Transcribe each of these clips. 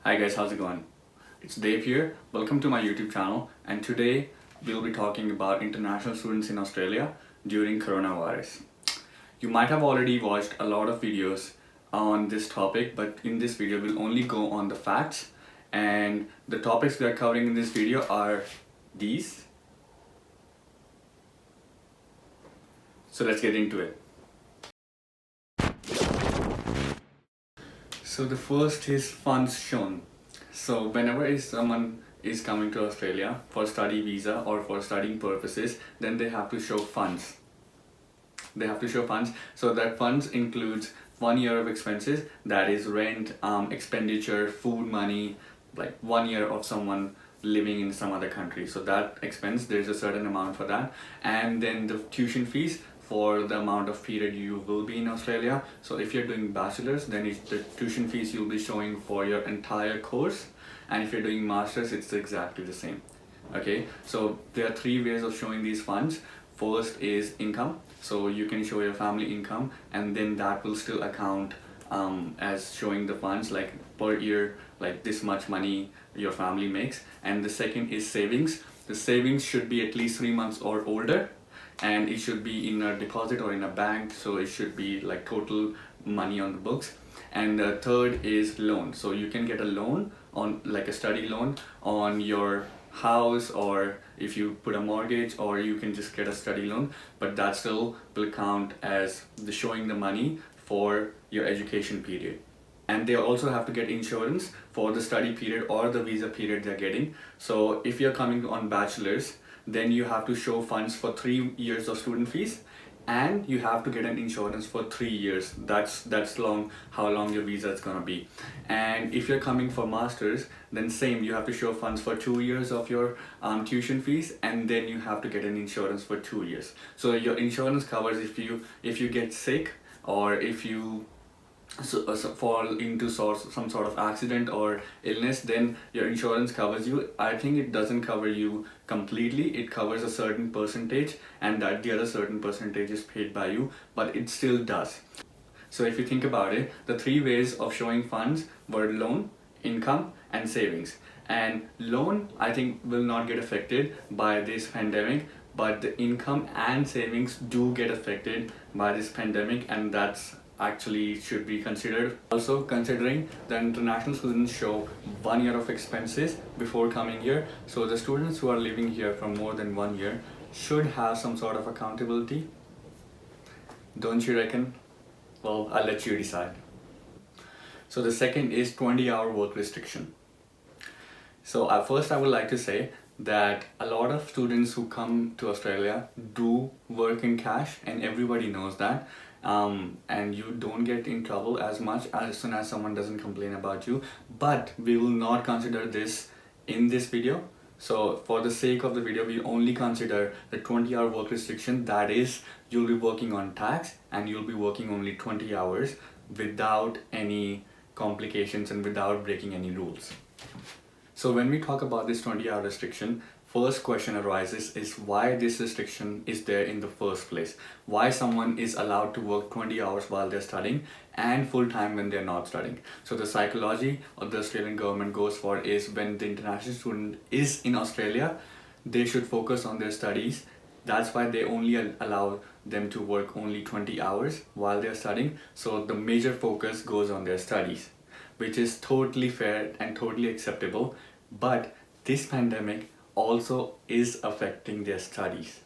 Hi guys, how's it going? It's Dave here. Welcome to my YouTube channel, and today we'll be talking about international students in Australia during coronavirus. You might have already watched a lot of videos on this topic, but in this video we'll only go on the facts, and the topics we are covering in this video are these. So let's get into it. So the first is funds shown. So whenever someone is coming to Australia for study visa or for studying purposes, then they have to show funds. They have to show funds. So that funds includes 1 year of expenses, that is rent, expenditure, food money, like 1 year of someone living in some other country. So that expense, there's a certain amount for that. And then the tuition fees for the amount of period you will be in Australia. So if you're doing bachelor's, then it's the tuition fees you'll be showing for your entire course. And if you're doing master's, it's exactly the same. Okay, so there are 3 ways of showing these funds. First is income. So you can show your family income, and then that will still account as showing the funds, like per year, like this much money your family makes. And the second is savings. The savings should be at least 3 months or older, and it should be in a deposit or in a bank, so it should be like total money on the books. And the third is loan. So you can get a loan on, like a study loan on your house, or if you put a mortgage, or you can just get a study loan, but that still will count as the showing the money for your education period. And they also have to get insurance for the study period or the visa period they're getting. So if you're coming on bachelor's, then you have to show funds for 3 years of student fees, and you have to get an insurance for 3 years. That's how long your visa is gonna be. And if you're coming for masters, then same, you have to show funds for 2 years of your tuition fees, and then you have to get an insurance for 2 years. So your insurance covers if you get sick, or if you fall into some sort of accident or illness, then your insurance covers you. I think it doesn't cover you completely. It covers a certain percentage, and that the other certain percentage is paid by you, but it still does. So if you think about it, the 3 ways of showing funds were loan, income, and savings. And loan, I think, will not get affected by this pandemic, but the income and savings do get affected by this pandemic, and that's actually should be considered. Also, considering the international students show 1 year of expenses before coming here, so the students who are living here for more than 1 year should have some sort of accountability. Don't you reckon? Well, I'll let you decide. So the second is 20-hour work restriction. So first I would like to say that a lot of students who come to Australia do work in cash, and everybody knows that. And you don't get in trouble as much as soon as someone doesn't complain about you, but we will not consider this in this video. So for the sake of the video, we only consider the 20-hour work restriction. That is, you'll be working on tax, and you'll be working only 20 hours without any complications and without breaking any rules. So when we talk about this 20-hour restriction, first question arises is why this restriction is there in the first place. Why someone is allowed to work 20 hours while they're studying and full time when they're not studying. So the psychology of the Australian government goes for is, when the international student is in Australia, they should focus on their studies. That's why they only allow them to work only 20 hours while they're studying. So the major focus goes on their studies, which is totally fair and totally acceptable. But this pandemic also is affecting their studies.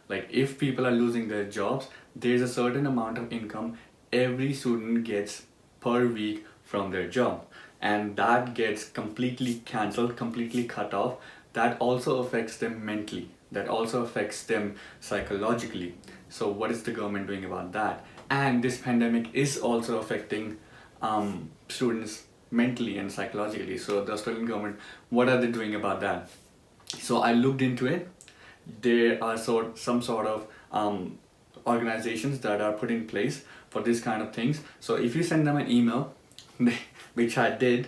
Like, if people are losing their jobs, there's a certain amount of income every student gets per week from their job, and that gets completely cancelled, completely cut off. That also affects them mentally, that also affects them psychologically. So what is the government doing about that? And this pandemic is also affecting students mentally and psychologically. So the Australian government, what are they doing about that? So I looked into it. There are some sort of organizations that are put in place for this kind of things. So if you send them an email, which I did,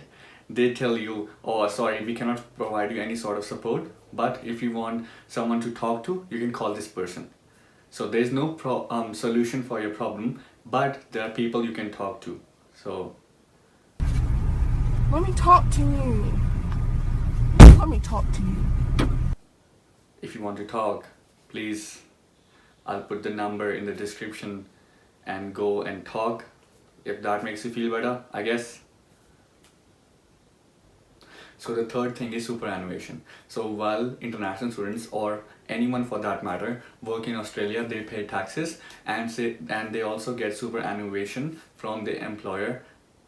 they tell you, oh sorry, we cannot provide you any sort of support, but if you want someone to talk to, you can call this person. So there's no solution for your problem, but there are people you can talk to. So Let me talk to you. Let me talk to you. If you want to talk, please, I'll put the number in the description and go and talk if that makes you feel better, I guess. So the third thing is superannuation. So while international students or anyone for that matter work in Australia, they pay taxes and they also get superannuation from the employer.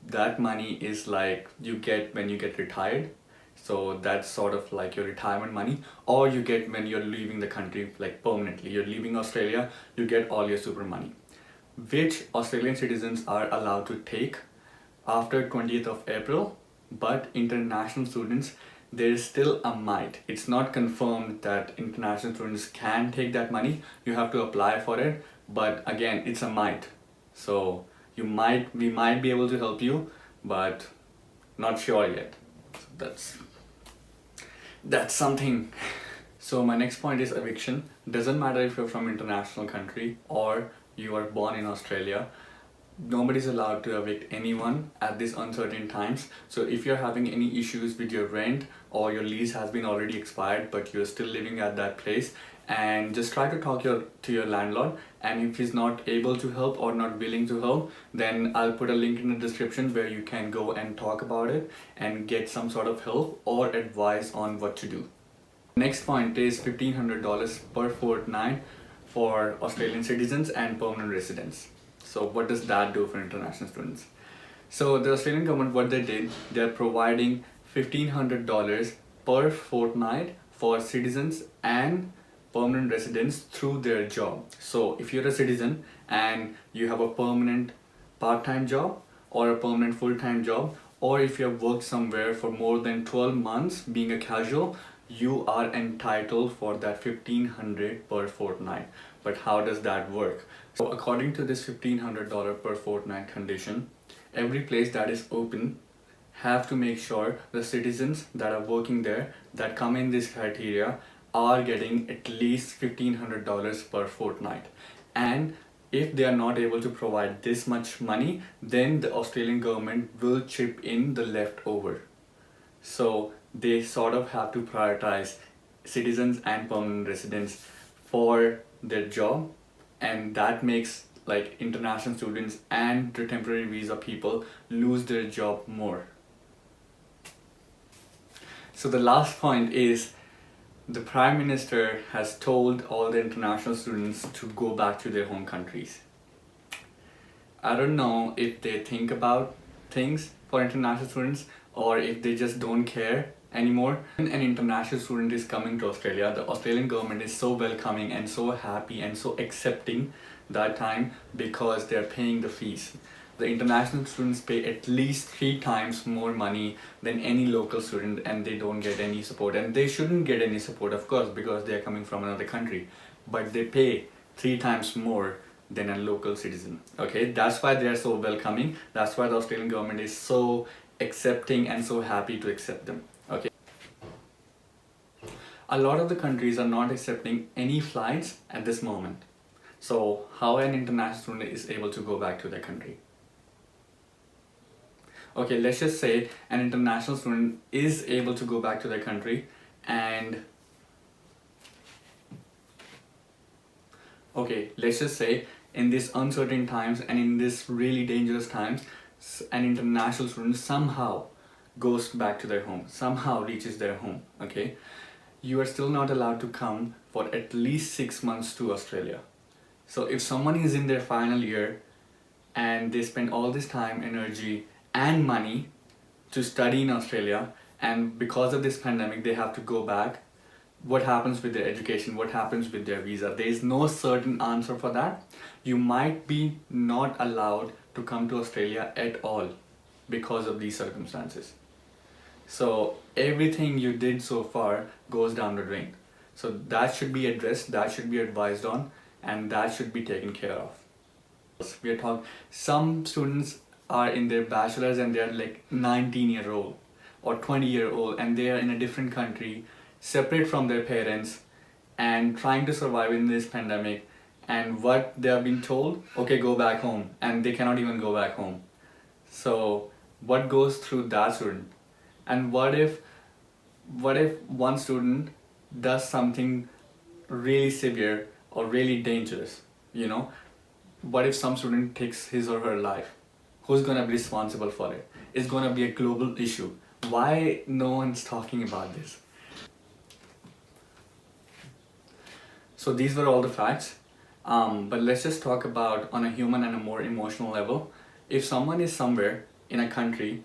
That money is like you get when you get retired. So that's sort of like your retirement money, or you get when you're leaving the country like permanently. You're leaving Australia, you get all your super money, which Australian citizens are allowed to take after 20th of April. But international students, there is still a might. It's not confirmed that international students can take that money. You have to apply for it, but again, it's a might. So we might be able to help you, but not sure yet. So that's something. So my next point is eviction. Doesn't matter if you're from international country or you are born in Australia, nobody's allowed to evict anyone at these uncertain times. So if you're having any issues with your rent or your lease has been already expired but you're still living at that place, and just try to talk to your landlord, and if he's not able to help or not willing to help, then I'll put a link in the description where you can go and talk about it and get some sort of help or advice on what to do. Next point is $1,500 per fortnight for Australian citizens and permanent residents. So what does that do for international students? So the Australian government, what they did, they're providing $1,500 per fortnight for citizens and permanent residents through their job. So if you're a citizen and you have a permanent part-time job or a permanent full-time job, or if you have worked somewhere for more than 12 months being a casual, you are entitled for that $1,500 per fortnight. But how does that work? So according to this $1,500 per fortnight condition, every place that is open have to make sure the citizens that are working there that come in this criteria are getting at least $1,500 per fortnight. And if they are not able to provide this much money, then the Australian government will chip in the leftover. So they sort of have to prioritize citizens and permanent residents for their job, and that makes like international students and the temporary visa people lose their job more. So the last point is the Prime Minister has told all the international students to go back to their home countries. I don't know if they think about things for international students or if they just don't care anymore. When an international student is coming to Australia, the Australian government is so welcoming and so happy and so accepting that time because they're paying the fees. The international students pay at least 3 times more money than any local student, and they don't get any support, and they shouldn't get any support, of course, because they're coming from another country, but they pay 3 times more than a local citizen. Okay, that's why they're so welcoming. That's why the Australian government is so accepting and so happy to accept them. Okay, a lot of the countries are not accepting any flights at this moment. So how an international student is able to go back to their country? Okay, let's just say an international student is able to go back to their country, and okay, let's just say in these uncertain times and in this really dangerous times, an international student somehow goes back to their home, somehow reaches their home. Okay, you are still not allowed to come for at least 6 months to Australia. So if someone is in their final year and they spend all this time, energy and money to study in Australia, and because of this pandemic they have to go back, what happens with their education? What happens with their visa? There is no certain answer for that. You might be not allowed to come to Australia at all because of these circumstances. So everything you did so far goes down the drain. So that should be addressed, that should be advised on, and that should be taken care of. We are talking, some students are in their bachelor's and they are like 19-year-old or 20-year-old, and they are in a different country, separate from their parents and trying to survive in this pandemic, and what they have been told, okay, go back home, and they cannot even go back home. So what goes through that student? And what if one student does something really severe or really dangerous, you know? What if some student takes his or her life? Who's gonna be responsible for it? It's gonna be a global issue. Why no one's talking about this? So these were all the facts. But let's just talk about on a human and a more emotional level. If someone is somewhere in a country,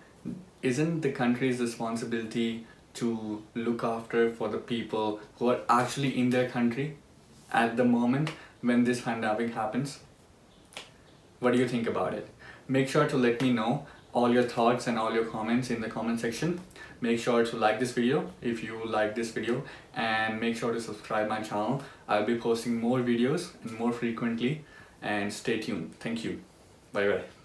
isn't the country's responsibility to look after for the people who are actually in their country at the moment when this pandemic happens? What do you think about it? Make sure to let me know all your thoughts and all your comments in the comment section. Make sure to like this video if you like this video, and make sure to subscribe my channel. I'll be posting more videos and more frequently, and stay tuned. Thank you. Bye bye.